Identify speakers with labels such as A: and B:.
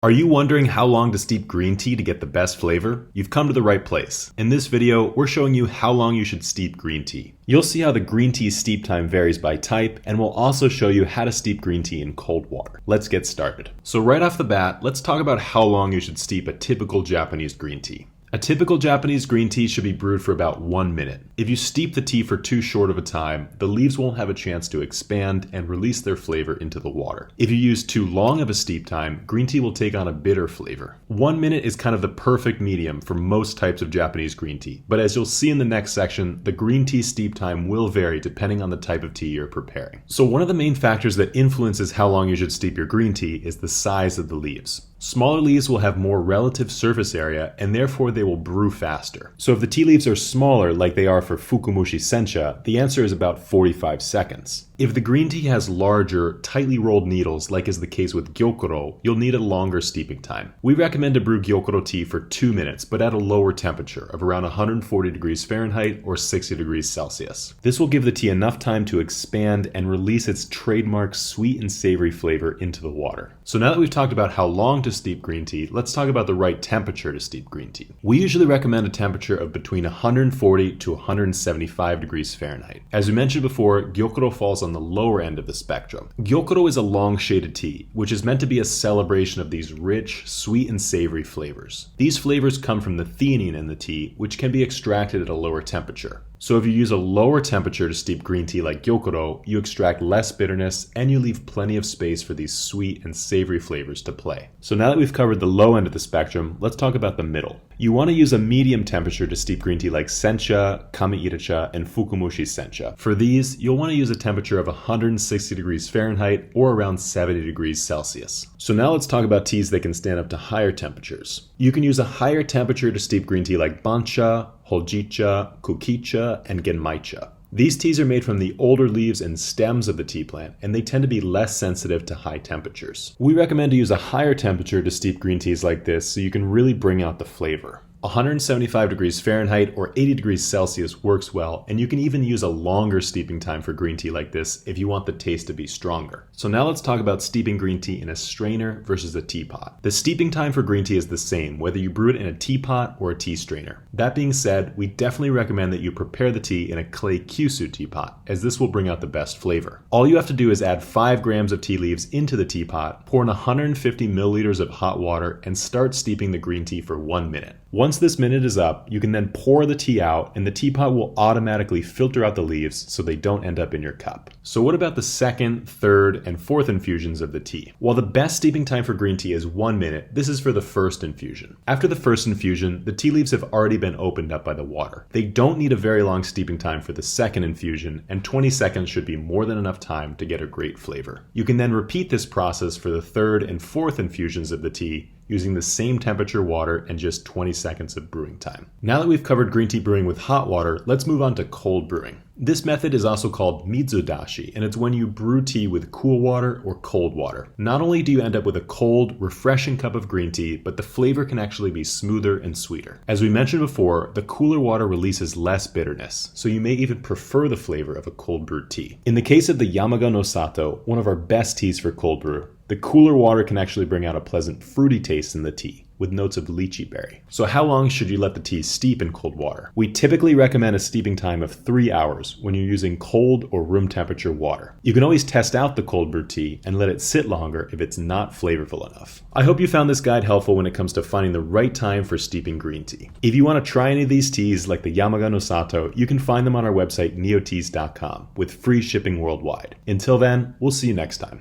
A: Are you wondering how long to steep green tea to get the best flavor? You've come to the right place. In this video, we're showing you how long you should steep green tea. You'll see how the green tea steep time varies by type, and we'll also show you how to steep green tea in cold water. Let's get started. So right off the bat, let's talk about how long you should steep a typical Japanese green tea. A typical Japanese green tea should be brewed for about 1 minute. If you steep the tea for too short of a time, the leaves won't have a chance to expand and release their flavor into the water. If you use too long of a steep time, green tea will take on a bitter flavor. 1 minute is kind of the perfect medium for most types of Japanese green tea, but as you'll see in the next section, the green tea steep time will vary depending on the type of tea you're preparing. So one of the main factors that influences how long you should steep your green tea is the size of the leaves. Smaller leaves will have more relative surface area and therefore they will brew faster. So if the tea leaves are smaller like they are for Fukumushi Sencha, the answer is about 45 seconds. If the green tea has larger, tightly rolled needles like is the case with Gyokuro, you'll need a longer steeping time. We recommend to brew Gyokuro tea for 2 minutes but at a lower temperature of around 140 degrees Fahrenheit or 60 degrees Celsius. This will give the tea enough time to expand and release its trademark sweet and savory flavor into the water. So now that we've talked about how long to steep green tea, let's talk about the right temperature to steep green tea. We usually recommend a temperature of between 140 to 175 degrees Fahrenheit. As we mentioned before, Gyokuro falls on the lower end of the spectrum. Gyokuro is a long shaded tea, which is meant to be a celebration of these rich, sweet and savory flavors. These flavors come from the theanine in the tea, which can be extracted at a lower temperature. So if you use a lower temperature to steep green tea like Gyokuro, you extract less bitterness and you leave plenty of space for these sweet and savory flavors to play. So now that we've covered the low end of the spectrum, let's talk about the middle. You want to use a medium temperature to steep green tea like Sencha, Kami-iracha, and Fukumushi Sencha. For these, you'll want to use a temperature of 160 degrees Fahrenheit or around 70 degrees Celsius. So now let's talk about teas that can stand up to higher temperatures. You can use a higher temperature to steep green tea like Bancha, Hojicha, Kukicha, and Genmaicha. These teas are made from the older leaves and stems of the tea plant, and they tend to be less sensitive to high temperatures. We recommend to use a higher temperature to steep green teas like this so you can really bring out the flavor. 175 degrees Fahrenheit or 80 degrees Celsius works well, and you can even use a longer steeping time for green tea like this if you want the taste to be stronger. So now let's talk about steeping green tea in a strainer versus a teapot. The steeping time for green tea is the same whether you brew it in a teapot or a tea strainer. That being said, we definitely recommend that you prepare the tea in a clay kyusu teapot, as this will bring out the best flavor. All you have to do is add 5 grams of tea leaves into the teapot, pour in 150 milliliters of hot water, and start steeping the green tea for 1 minute. Once this minute is up, you can then pour the tea out and the teapot will automatically filter out the leaves so they don't end up in your cup. So what about the second, third, and fourth infusions of the tea? While the best steeping time for green tea is 1 minute, this is for the first infusion. After the first infusion, the tea leaves have already been opened up by the water. They don't need a very long steeping time for the second infusion, and 20 seconds should be more than enough time to get a great flavor. You can then repeat this process for the third and fourth infusions of the tea, using the same temperature water and just 20 seconds of brewing time. Now that we've covered green tea brewing with hot water, let's move on to cold brewing. This method is also called mizudashi, and it's when you brew tea with cool water or cold water. Not only do you end up with a cold, refreshing cup of green tea, but the flavor can actually be smoother and sweeter. As we mentioned before, the cooler water releases less bitterness, so you may even prefer the flavor of a cold brewed tea. In the case of the Yamaga no Sato, one of our best teas for cold brew, the cooler water can actually bring out a pleasant fruity taste in the tea, with notes of lychee berry. So how long should you let the tea steep in cold water? We typically recommend a steeping time of 3 hours when you're using cold or room temperature water. You can always test out the cold brewed tea and let it sit longer if it's not flavorful enough. I hope you found this guide helpful when it comes to finding the right time for steeping green tea. If you want to try any of these teas like the Yamaga no Sato, you can find them on our website neoteas.com with free shipping worldwide. Until then, we'll see you next time.